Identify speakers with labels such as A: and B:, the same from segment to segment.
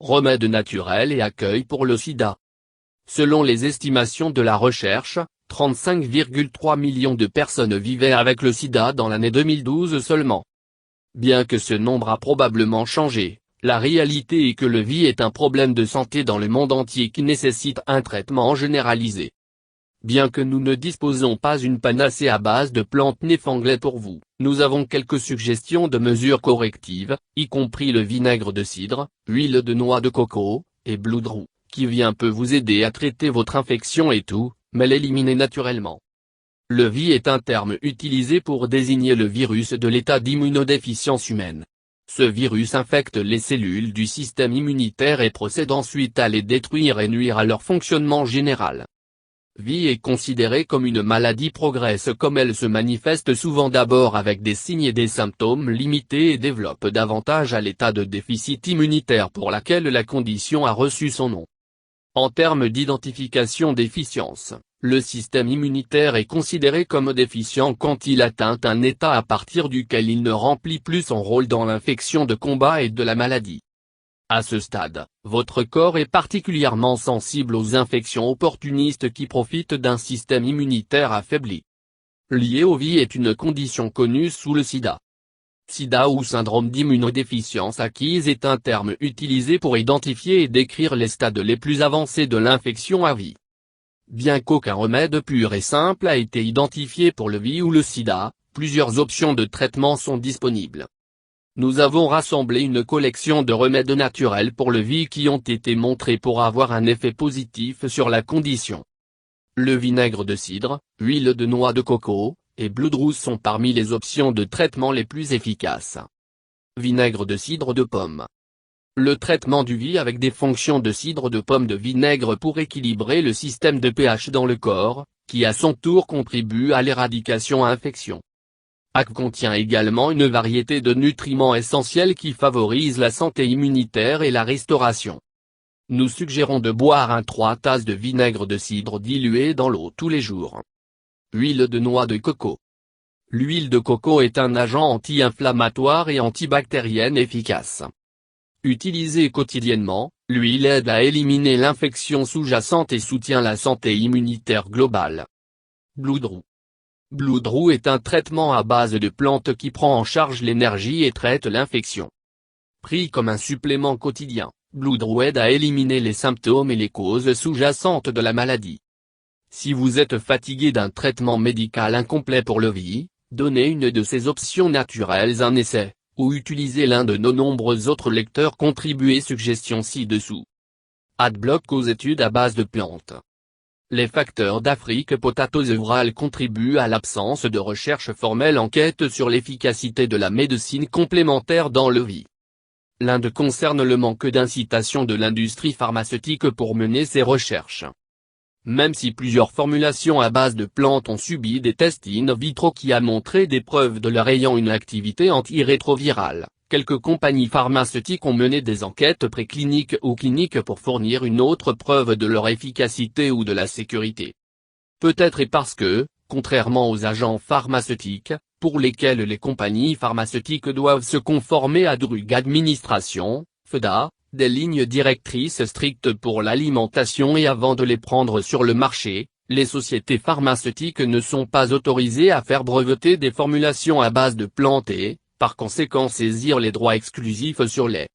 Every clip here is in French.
A: remède naturel et accueil pour le sida. Selon les estimations de la recherche, 35,3 millions de personnes vivaient avec le sida dans l'année 2012 seulement. Bien que ce nombre a probablement changé, la réalité est que le VIH est un problème de santé dans le monde entier qui nécessite un traitement généralisé. Bien que nous ne disposons pas d'une panacée à base de plantes néfanglées pour vous, nous avons quelques suggestions de mesures correctives, y compris le vinaigre de cidre, huile de noix de coco, et bloodroot, qui peut vous aider à traiter votre infection et tout, mais l'éliminer naturellement. Le VIH est un terme utilisé pour désigner le virus de l'état d'immunodéficience humaine. Ce virus infecte les cellules du système immunitaire et procède ensuite à les détruire et nuire à leur fonctionnement général. VIH est considérée comme une maladie progresse comme elle se manifeste souvent d'abord avec des signes et des symptômes limités et développe davantage à l'état de déficit immunitaire pour laquelle la condition a reçu son nom. En termes d'identification déficience, le système immunitaire est considéré comme déficient quand il atteint un état à partir duquel il ne remplit plus son rôle dans l'infection de combat et de la maladie. À ce stade, votre corps est particulièrement sensible aux infections opportunistes qui profitent d'un système immunitaire affaibli. Lié au VIH est une condition connue sous le sida. SIDA ou syndrome d'immunodéficience acquise est un terme utilisé pour identifier et décrire les stades les plus avancés de l'infection à VIH. Bien qu'aucun remède pur et simple a été identifié pour le VIH ou le sida, plusieurs options de traitement sont disponibles. Nous avons rassemblé une collection de remèdes naturels pour le VIH qui ont été montrés pour avoir un effet positif sur la condition. Le vinaigre de cidre, huile de noix de coco, et bloodroot sont parmi les options de traitement les plus efficaces. Vinaigre de cidre de pomme. Le traitement du VIH avec des fonctions de cidre de pomme de vinaigre pour équilibrer le système de pH dans le corps, qui à son tour contribue à l'éradication infection. AC contient également une variété de nutriments essentiels qui favorisent la santé immunitaire et la restauration. Nous suggérons de boire 3 tasses de vinaigre de cidre dilué dans l'eau tous les jours. Huile de noix de coco. L'huile de coco est un agent anti-inflammatoire et antibactérien efficace. Utilisée quotidiennement, l'huile aide à éliminer l'infection sous-jacente et soutient la santé immunitaire globale. Bloodroot. Bloodroot est un traitement à base de plantes qui prend en charge l'énergie et traite l'infection. Pris comme un supplément quotidien, bloodroot aide à éliminer les symptômes et les causes sous-jacentes de la maladie. Si vous êtes fatigué d'un traitement médical incomplet pour le VIH, donnez une de ces options naturelles un essai, ou utilisez l'un de nos nombreux autres lecteurs contribués suggestions ci-dessous. Adblock aux études à base de plantes. Les facteurs d'Afrique potatoes orales contribuent à l'absence de recherche formelle enquête sur l'efficacité de la médecine complémentaire dans le VIH. L'Inde concerne le manque d'incitation de l'industrie pharmaceutique pour mener ces recherches. Même si plusieurs formulations à base de plantes ont subi des tests in vitro qui a montré des preuves de leur ayant une activité antirétrovirale, quelques compagnies pharmaceutiques ont mené des enquêtes précliniques ou cliniques pour fournir une autre preuve de leur efficacité ou de la sécurité. Peut-être et parce que, contrairement aux agents pharmaceutiques, pour lesquels les compagnies pharmaceutiques doivent se conformer à Drug Administration, FDA, des lignes directrices strictes pour l'alimentation et avant de les prendre sur le marché, les sociétés pharmaceutiques ne sont pas autorisées à faire breveter des formulations à base de plantes et, par conséquent saisir les droits exclusifs sur les.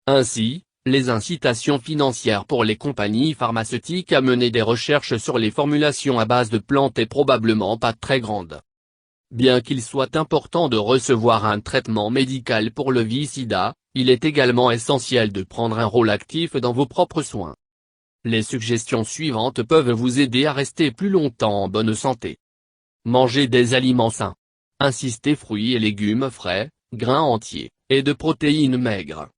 A: Ainsi, les incitations financières pour les compagnies pharmaceutiques à mener des recherches sur les formulations à base de plantes est probablement pas très grande. Bien qu'il soit important de recevoir un traitement médical pour le VIH-Sida, il est également essentiel de prendre un rôle actif dans vos propres soins. Les suggestions suivantes peuvent vous aider à rester plus longtemps en bonne santé. Manger des aliments sains. Insistez fruits et légumes frais, grains entiers, et de protéines maigres.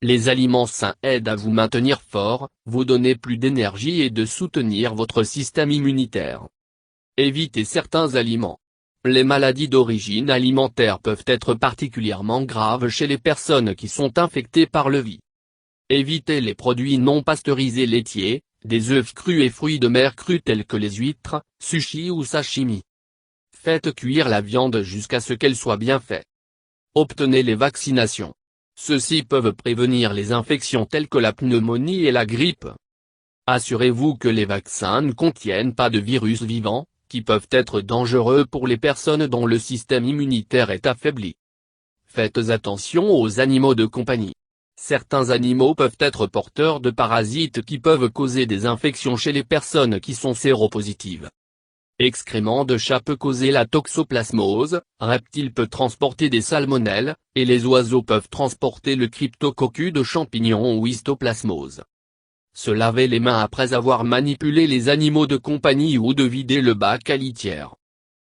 A: Les aliments sains aident à vous maintenir fort, vous donner plus d'énergie et de soutenir votre système immunitaire. Évitez certains aliments. Les maladies d'origine alimentaire peuvent être particulièrement graves chez les personnes qui sont infectées par le VIH. Évitez les produits non pasteurisés laitiers, des œufs crus et fruits de mer crus tels que les huîtres, sushis ou sashimi. Faites cuire la viande jusqu'à ce qu'elle soit bien faite. Obtenez les vaccinations. Ceux-ci peuvent prévenir les infections telles que la pneumonie et la grippe. Assurez-vous que les vaccins ne contiennent pas de virus vivants, qui peuvent être dangereux pour les personnes dont le système immunitaire est affaibli. Faites attention aux animaux de compagnie. Certains animaux peuvent être porteurs de parasites qui peuvent causer des infections chez les personnes qui sont séropositives. Excréments de chat peut causer la toxoplasmose, reptile peut transporter des salmonelles, et les oiseaux peuvent transporter le cryptococcus de champignons ou histoplasmose. Se laver les mains après avoir manipulé les animaux de compagnie ou de vider le bac à litière.